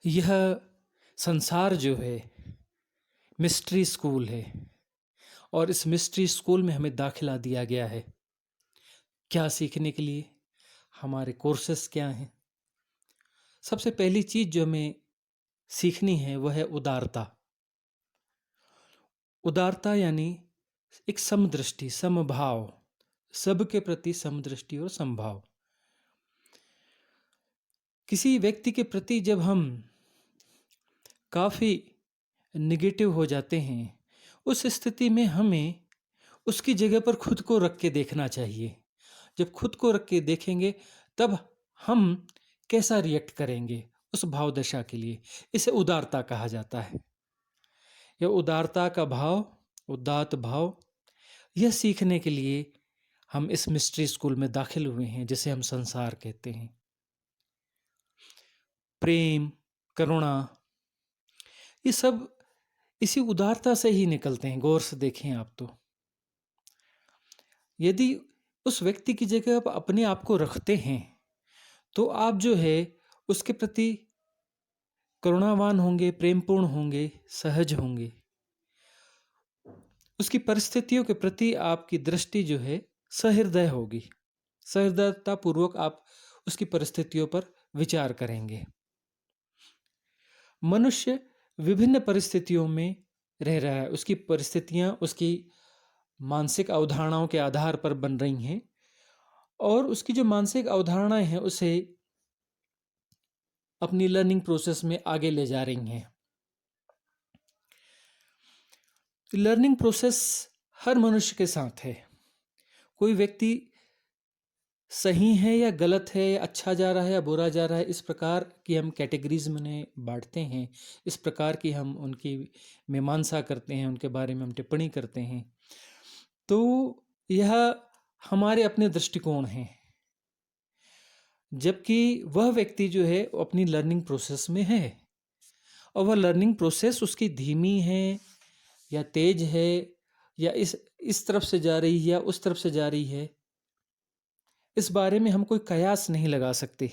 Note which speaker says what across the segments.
Speaker 1: यह संसार जो है मिस्ट्री स्कूल है और इस मिस्ट्री स्कूल में हमें दाखिला दिया गया है। क्या सीखने के लिए? हमारे कोर्सेस क्या हैं? सबसे पहली चीज़ जो हमें सीखनी है वह है उदारता। उदारता यानी एक समदृष्टि, समभाव, सबके प्रति समदृष्टि और समभाव। किसी व्यक्ति के प्रति जब हम काफ़ी नेगेटिव हो जाते हैं, उस स्थिति में हमें उसकी जगह पर खुद को रख के देखना चाहिए। जब खुद को रख के देखेंगे तब हम कैसा रिएक्ट करेंगे उस भाव दशा के लिए, इसे उदारता कहा जाता है। यह उदारता का भाव, उदात्त भाव, यह सीखने के लिए हम इस मिस्ट्री स्कूल में दाखिल हुए हैं जिसे हम संसार कहते हैं। प्रेम, करुणा, ये सब इसी उदारता से ही निकलते हैं। गौर से देखें आप तो, यदि उस व्यक्ति की जगह आप अपने आप को रखते हैं तो आप जो है उसके प्रति करुणावान होंगे, प्रेमपूर्ण होंगे, सहज होंगे। उसकी परिस्थितियों के प्रति आपकी दृष्टि जो है सहृदय होगी। सहृदयता पूर्वक आप उसकी परिस्थितियों पर विचार करेंगे। मनुष्य विभिन्न परिस्थितियों में रह रहा है। उसकी परिस्थितियां उसकी मानसिक अवधारणाओं के आधार पर बन रही हैं और उसकी जो मानसिक अवधारणाएं हैं उसे अपनी लर्निंग प्रोसेस में आगे ले जा रही हैं। लर्निंग प्रोसेस हर मनुष्य के साथ है। कोई व्यक्ति सही है या गलत है, अच्छा जा रहा है या बुरा जा रहा है, इस प्रकार की हम कैटेगरीज में उन्हें बांटते हैं। इस प्रकार की हम उनकी मीमांसा करते हैं, उनके बारे में हम टिप्पणी करते हैं। तो यह हमारे अपने दृष्टिकोण हैं, जबकि वह व्यक्ति जो है वो अपनी लर्निंग प्रोसेस में है और वह लर्निंग प्रोसेस उसकी धीमी है या तेज है या इस तरफ से जा रही है या उस तरफ से जा रही है, इस बारे में हम कोई कयास नहीं लगा सकते,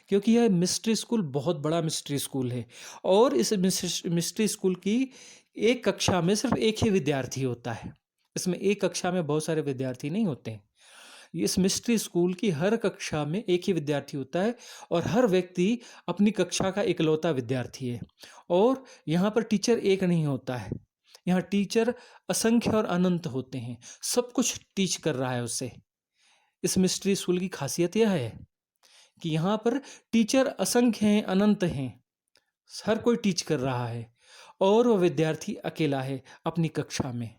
Speaker 1: क्योंकि यह मिस्ट्री स्कूल बहुत बड़ा मिस्ट्री स्कूल है और इस मिस्ट्री स्कूल की एक कक्षा में सिर्फ एक ही विद्यार्थी होता है। इसमें एक कक्षा में बहुत सारे विद्यार्थी नहीं होते हैं। इस मिस्ट्री स्कूल की हर कक्षा में एक ही विद्यार्थी होता है और हर व्यक्ति अपनी कक्षा का इकलौता विद्यार्थी है। और यहाँ पर टीचर एक नहीं होता है, यहाँ टीचर असंख्य और अनंत होते हैं। सब कुछ टीच कर रहा है उससे। इस मिस्ट्री स्कूल की खासियत यह है कि यहाँ पर टीचर असंख्य हैं, अनंत हैं, हर कोई टीच कर रहा है और वह विद्यार्थी अकेला है अपनी कक्षा में।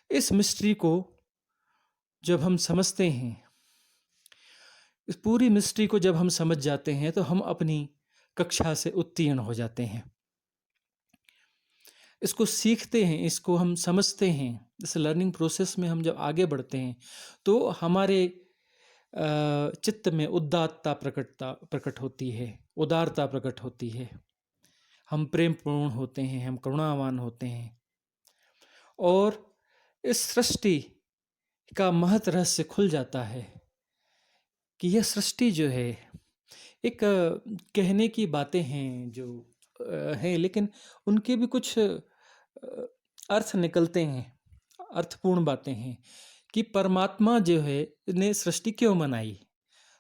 Speaker 1: इस मिस्ट्री को जब हम समझते हैं, इस पूरी मिस्ट्री को जब हम समझ जाते हैं तो हम अपनी कक्षा से उत्तीर्ण हो जाते हैं। इसको सीखते हैं, इसको हम समझते हैं। इस लर्निंग प्रोसेस में हम जब आगे बढ़ते हैं तो हमारे चित्त में उदात्तता प्रकट होती है, उदारता प्रकट होती है। हम प्रेमपूर्ण होते हैं, हम करुणावान होते हैं और इस सृष्टि का महत् रहस्य खुल जाता है कि यह सृष्टि जो है एक कहने की बातें हैं जो हैं, लेकिन उनके भी कुछ अर्थ निकलते हैं, अर्थपूर्ण बातें हैं कि परमात्मा जो है ने सृष्टि क्यों बनाई।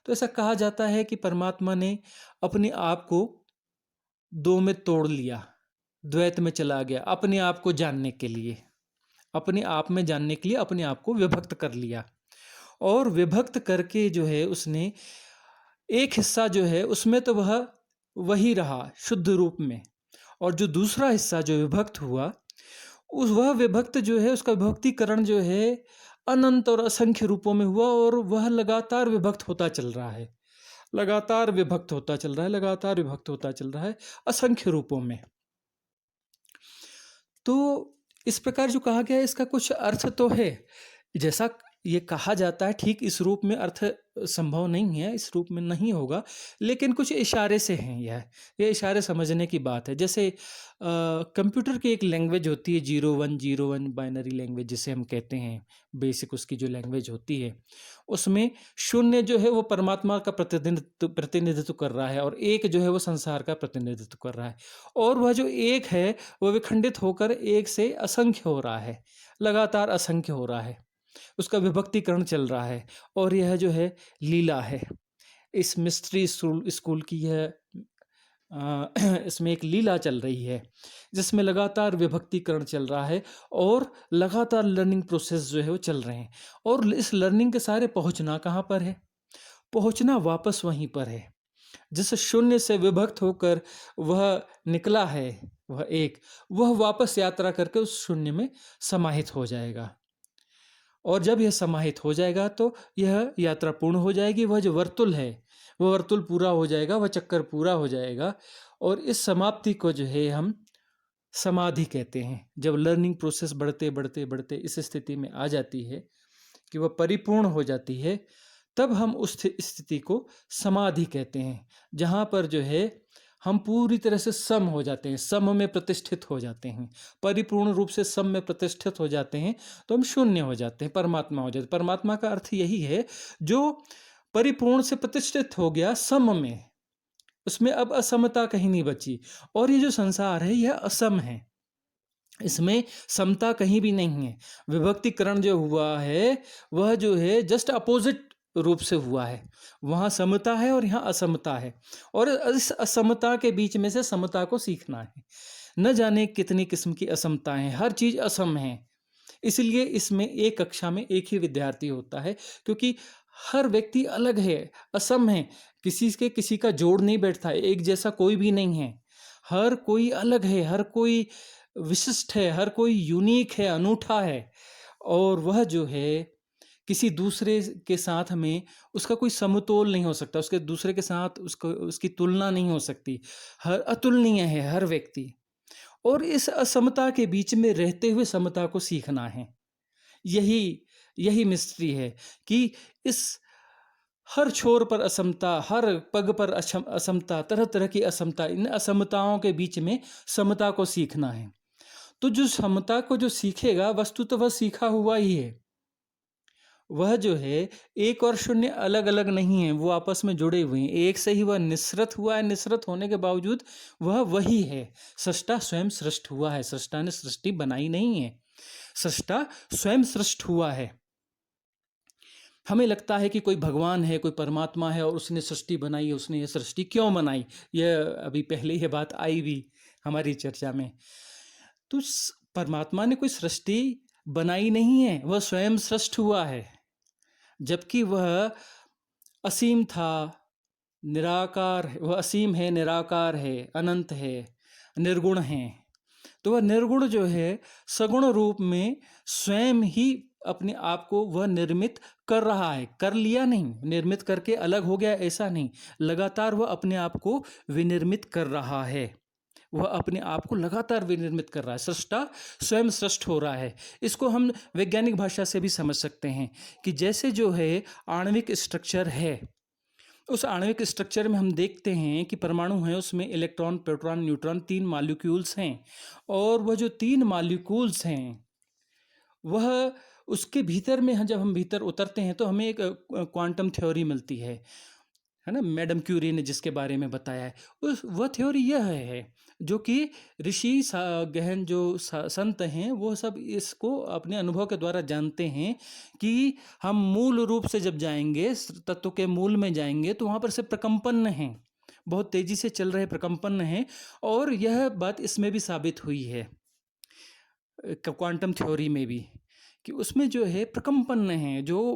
Speaker 1: तो ऐसा कहा जाता है कि परमात्मा ने अपने आप को दो में तोड़ लिया, द्वैत में चला गया, अपने आप को जानने के लिए, अपने आप में जानने के लिए अपने आप को विभक्त कर लिया और विभक्त करके जो है उसने एक हिस्सा जो है उसमें तो वह वही रहा शुद्ध रूप में, और जो दूसरा हिस्सा जो विभक्त हुआ वह विभक्त जो है उसका विभक्तिकरण जो है अनंत और असंख्य रूपों में हुआ और वह लगातार विभक्त होता चल रहा है, लगातार विभक्त होता चल रहा है, लगातार विभक्त होता चल रहा है असंख्य रूपों में। तो इस प्रकार जो कहा गया है इसका कुछ अर्थ तो है। जैसा ये कहा जाता है, ठीक इस रूप में अर्थ संभव नहीं है, इस रूप में नहीं होगा, लेकिन कुछ इशारे से हैं यह। ये इशारे समझने की बात है। जैसे कंप्यूटर की एक लैंग्वेज होती है 0101 बाइनरी लैंग्वेज जिसे हम कहते हैं, बेसिक उसकी जो लैंग्वेज होती है, उसमें शून्य जो है वो परमात्मा का प्रतिनिधित्व कर रहा है और एक जो है वो संसार का प्रतिनिधित्व कर रहा है। और वह जो एक है वह विखंडित होकर एक से असंख्य हो रहा है, लगातार असंख्य हो रहा है, उसका विभक्तिकरण चल रहा है। और यह जो है लीला है। इस मिस्ट्री स्कूल की यह इसमें एक लीला चल रही है जिसमें लगातार विभक्तिकरण चल रहा है और लगातार लर्निंग प्रोसेस जो है वो चल रहे हैं। और इस लर्निंग के सारे पहुंचना कहाँ पर है? पहुंचना वापस वहीं पर है जिस शून्य से विभक्त होकर वह निकला है, वह वापस यात्रा करके उस शून्य में समाहित हो जाएगा। और जब यह समाहित हो जाएगा तो यह यात्रा पूर्ण हो जाएगी। वह जो वर्तुल है वह वर्तुल पूरा हो जाएगा, वह चक्कर पूरा हो जाएगा। और इस समाप्ति को जो है हम समाधि कहते हैं। जब लर्निंग प्रोसेस बढ़ते बढ़ते बढ़ते इस स्थिति में आ जाती है कि वह परिपूर्ण हो जाती है, तब हम उस स्थिति को समाधि कहते हैं, जहाँ पर जो है हम पूरी तरह से सम हो जाते हैं, सम में प्रतिष्ठित हो जाते हैं, परिपूर्ण रूप से सम में प्रतिष्ठित हो जाते हैं। तो हम शून्य हो जाते हैं, परमात्मा हो जाते हैं। परमात्मा का अर्थ यही है जो परिपूर्ण से प्रतिष्ठित हो गया सम में, उसमें अब असमता कहीं नहीं बची। और ये जो संसार है यह असम है, इसमें समता कहीं भी नहीं है। विभक्तिकरण जो हुआ है वह जो है जस्ट अपोजिट रूप से हुआ है। वहाँ समता है और यहाँ असमता है, और इस असमता के बीच में से समता को सीखना है। न जाने कितनी किस्म की असमताएं हैं, हर चीज़ असम है। इसलिए इसमें एक कक्षा में एक ही विद्यार्थी होता है, क्योंकि हर व्यक्ति अलग है, असम है। किसी का जोड़ नहीं बैठता है, एक जैसा कोई भी नहीं है। हर कोई अलग है, हर कोई विशिष्ट है, हर कोई यूनिक है, अनूठा है। और वह जो है किसी दूसरे के साथ में उसका कोई समतोल नहीं हो सकता, उसके दूसरे के साथ उसकी तुलना नहीं हो सकती। हर अतुलनीय है हर व्यक्ति। और इस असमता के बीच में रहते हुए समता को सीखना है। यही यही मिस्ट्री है कि इस हर छोर पर असमता, हर पग पर असमता, तरह तरह की असमता, इन असमताओं के बीच में समता को सीखना है। तो जो समता को जो सीखेगा वस्तु तो वह सीखा हुआ ही है। वह जो है एक और शून्य अलग अलग नहीं है, वो आपस में जुड़े हुए हैं। एक से ही वह निःसृत हुआ है, निःसृत होने के बावजूद वह वही है। सृष्टा स्वयं सृष्ट हुआ है, सृष्टा ने सृष्टि बनाई नहीं है, सृष्टा स्वयं सृष्ट हुआ है। हमें लगता है कि कोई भगवान है, कोई परमात्मा है और उसने सृष्टि बनाई है। उसने ये सृष्टि क्यों बनाई? यह अभी पहले यह बात आई भी हमारी चर्चा में। तो परमात्मा ने कोई सृष्टि बनाई नहीं है, वह स्वयं सृष्ट हुआ है। जबकि वह असीम था, निराकार है, वह असीम है, निराकार है, अनंत है, निर्गुण है। तो वह निर्गुण जो है सगुण रूप में स्वयं ही अपने आप को वह निर्मित कर रहा है। कर लिया नहीं, निर्मित करके अलग हो गया ऐसा नहीं, लगातार वह अपने आप को विनिर्मित कर रहा है। वह अपने आप को लगातार विनिर्मित कर रहा है, सृष्टा स्वयं सृष्ट हो रहा है। इसको हम वैज्ञानिक भाषा से भी समझ सकते हैं कि जैसे जो है आणविक स्ट्रक्चर है, उस आणविक स्ट्रक्चर में हम देखते हैं कि परमाणु है, उसमें इलेक्ट्रॉन, प्रोटॉन, न्यूट्रॉन, 3 मॉलिक्यूल्स हैं। और वह जो 3 मॉलिक्यूल्स हैं वह उसके भीतर में जब हम भीतर उतरते हैं तो हमें एक क्वांटम थ्योरी मिलती है ना, मैडम क्यूरी ने जिसके बारे में बताया है। वह थ्योरी यह है जो कि ऋषि गहन जो संत हैं वो सब इसको अपने अनुभव के द्वारा जानते हैं कि हम मूल रूप से जब जाएंगे, तत्व के मूल में जाएंगे, तो वहाँ पर से प्रकंपन हैं, बहुत तेजी से चल रहे प्रकंपन हैं। और यह बात इसमें भी साबित हुई है, क्वांटम थ्योरी में भी, कि उसमें जो है प्रकंपन है, जो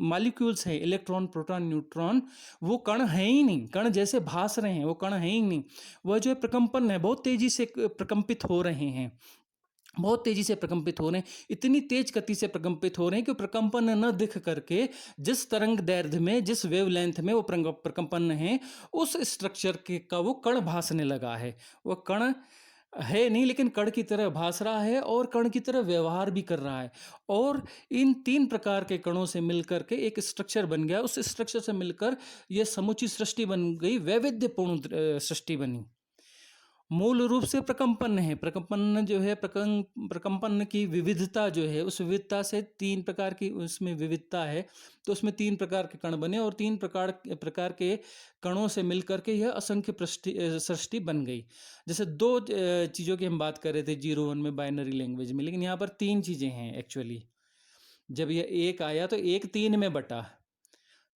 Speaker 1: मॉलिक्यूल्स हैं, इलेक्ट्रॉन, प्रोटॉन, न्यूट्रॉन, वो कण हैं ही नहीं, कण जैसे भास रहे हैं वो कण हैं ही नहीं। वह जो है प्रकंपन है, बहुत तेजी से प्रकंपित हो रहे हैं, बहुत तेजी से प्रकंपित हो रहे हैं, इतनी तेज गति से प्रकंपित हो रहे हैं कि प्रकंपन न दिख करके जिस तरंग दैर्ध्य में, जिस वेवलेंथ में वो प्रकंपन है, उस स्ट्रक्चर का वो कण भासने लगा है। वह कण है नहीं, लेकिन कण की तरह भास रहा है और कण की तरह व्यवहार भी कर रहा है। और इन 3 प्रकार के कणों से मिलकर के एक स्ट्रक्चर बन गया। उस स्ट्रक्चर से मिलकर ये समुची सृष्टि बन गई, वैविध्यपूर्ण सृष्टि बनी। मूल रूप से प्रकम्पन है। प्रकम्पन जो है, प्रकम्पन की विविधता जो है, उस विविधता से 3 प्रकार की उसमें विविधता है। तो उसमें 3 प्रकार के कण बने और 3 प्रकार के कणों से मिलकर के यह असंख्य सृष्टि बन गई। जैसे 2 चीज़ों की हम बात कर रहे थे 0-1 में, बाइनरी लैंग्वेज में, लेकिन यहाँ पर 3 चीज़ें हैं एक्चुअली। जब यह 1 आया तो 1 3 में बटा।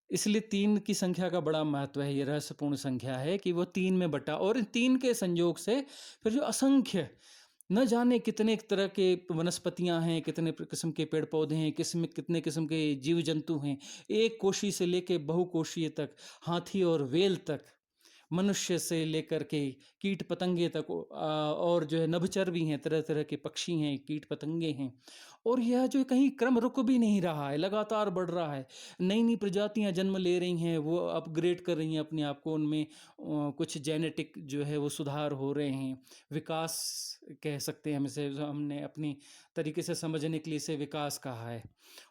Speaker 1: इसलिए 3 की संख्या का बड़ा महत्व है। ये रहस्यपूर्ण संख्या है कि वो 3 में बटा, और इन 3 के संयोग से फिर जो असंख्य, न जाने कितने तरह के वनस्पतियां हैं, कितने किस्म के पेड़ पौधे हैं, कितने किस्म के जीव जंतु हैं, एक कोशी से लेके बहुकोशीय तक, हाथी और वेल तक, मनुष्य से लेकर के कीट पतंगे तक, और जो है नभचर भी हैं, तरह तरह के पक्षी हैं, कीट पतंगे हैं। और यह जो कहीं क्रम रुक भी नहीं रहा है, लगातार बढ़ रहा है। नई नई प्रजातियां जन्म ले रही हैं, वो अपग्रेड कर रही हैं अपने आप को, उनमें कुछ जेनेटिक जो है वो सुधार हो रहे हैं। विकास कह सकते हैं हम इसे, जो हमने अपनी तरीके से समझने के लिए इसे विकास कहा है।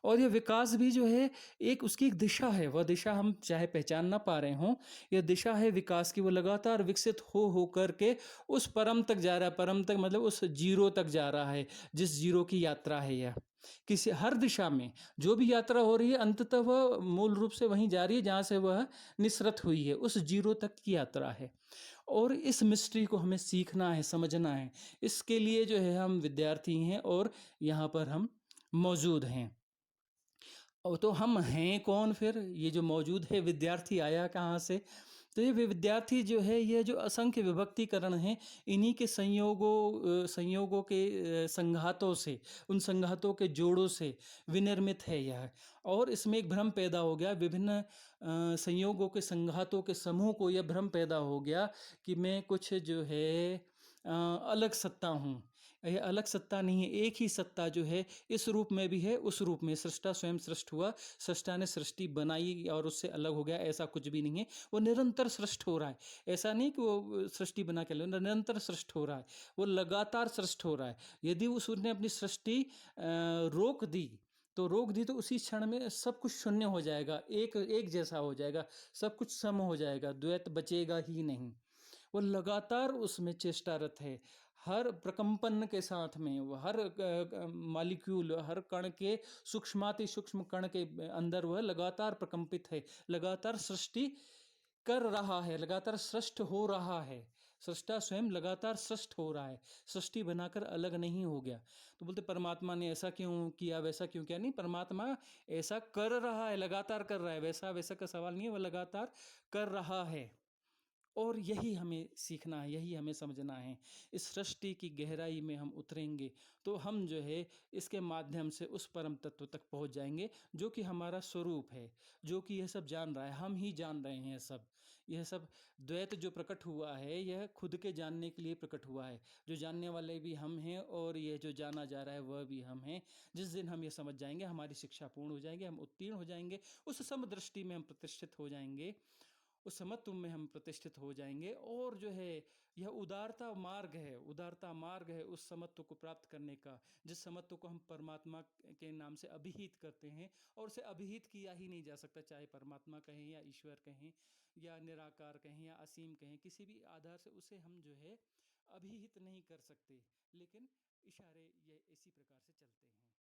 Speaker 1: और ये विकास भी जो है, एक उसकी एक दिशा है, वह दिशा हम चाहे पहचान ना पा रहे हों, यह दिशा है विकास की। वो लगातार विकसित हो करके उस परम तक जा रहा है। परम तक मतलब उस जीरो तक जा रहा है, जिस जीरो की यात्रा है यह। किसी हर दिशा में जो भी यात्रा हो रही है, अंततः वह मूल रूप से वहीं जा रही है जहाँ से वह निसृत हुई है, उस जीरो तक की यात्रा है। और इस मिस्ट्री को हमें सीखना है, समझना है। इसके लिए जो है हम विद्यार्थी हैं और यहाँ पर हम मौजूद हैं। और तो हम हैं कौन फिर? ये जो मौजूद है विद्यार्थी आया कहाँ से? तो ये विद्यार्थी जो है, ये जो असंख्य विभक्तिकरण हैं, इन्हीं के संयोगों के संघातों से, उन संघातों के जोड़ों से विनिर्मित है यह। और इसमें एक भ्रम पैदा हो गया, विभिन्न संयोगों के संघातों के समूह को यह भ्रम पैदा हो गया कि मैं कुछ जो है अलग सत्ता हूँ। यह अलग सत्ता नहीं है, एक ही सत्ता जो है इस रूप में भी है, उस रूप में। सृष्टा स्वयं सृष्ट हुआ, सृष्टा ने सृष्टि बनाई और उससे अलग हो गया, ऐसा कुछ भी नहीं है। वो निरंतर सृष्ट हो रहा है। ऐसा नहीं कि वो सृष्टि बना के निरंतर सृष्ट हो रहा है, वो लगातार सृष्ट हो रहा है। यदि उसने अपनी सृष्टि रोक दी तो उसी क्षण में सब कुछ शून्य हो जाएगा, एक एक जैसा हो जाएगा, सब कुछ सम हो जाएगा, द्वैत बचेगा ही नहीं। वो लगातार उसमें चेष्टारत है। हर प्रकंपन के साथ में वो हर मॉलिक्यूल, हर कण के सूक्ष्माति सूक्ष्म कण के अंदर वह लगातार प्रकंपित है, लगातार सृष्टि कर रहा है, लगातार सृष्ट हो रहा है। सृष्टा स्वयं लगातार सृष्ट हो रहा है, सृष्टि बनाकर अलग नहीं हो गया। तो बोलते परमात्मा ने ऐसा क्यों किया, वैसा क्यों किया? नहीं, परमात्मा ऐसा कर रहा है, लगातार कर रहा है। वैसा वैसा का सवाल नहीं है, वह लगातार कर रहा है। और यही हमें सीखना है, यही हमें समझना है। इस सृष्टि की गहराई में हम उतरेंगे तो हम जो है इसके माध्यम से उस परम तत्व तक पहुंच जाएंगे, जो कि हमारा स्वरूप है, जो कि यह सब जान रहा है, हम ही जान रहे हैं। यह सब द्वैत जो प्रकट हुआ है, यह खुद के जानने के लिए प्रकट हुआ है। जो जानने वाले भी हम हैं और यह जो जाना जा रहा है वह भी हम हैं। जिस दिन हम ये समझ जाएंगे, हमारी शिक्षा पूर्ण हो जाएंगे, हम उत्तीर्ण हो जाएंगे, उस समदृष्टि में हम प्रतिष्ठित हो जाएंगे, उस समत्व में हम प्रतिष्ठित हो जाएंगे। और जो है यह उदारता मार्ग है उस समत्व को प्राप्त करने का, जिस समत्व को हम परमात्मा के नाम से अभिहित करते हैं। और उसे अभिहित किया ही नहीं जा सकता, चाहे परमात्मा कहें या ईश्वर कहें या निराकार कहें या असीम कहें, किसी भी आधार से उसे हम जो है अभिहित नहीं कर सकते। लेकिन इशारे ये इसी प्रकार से चलते हैं।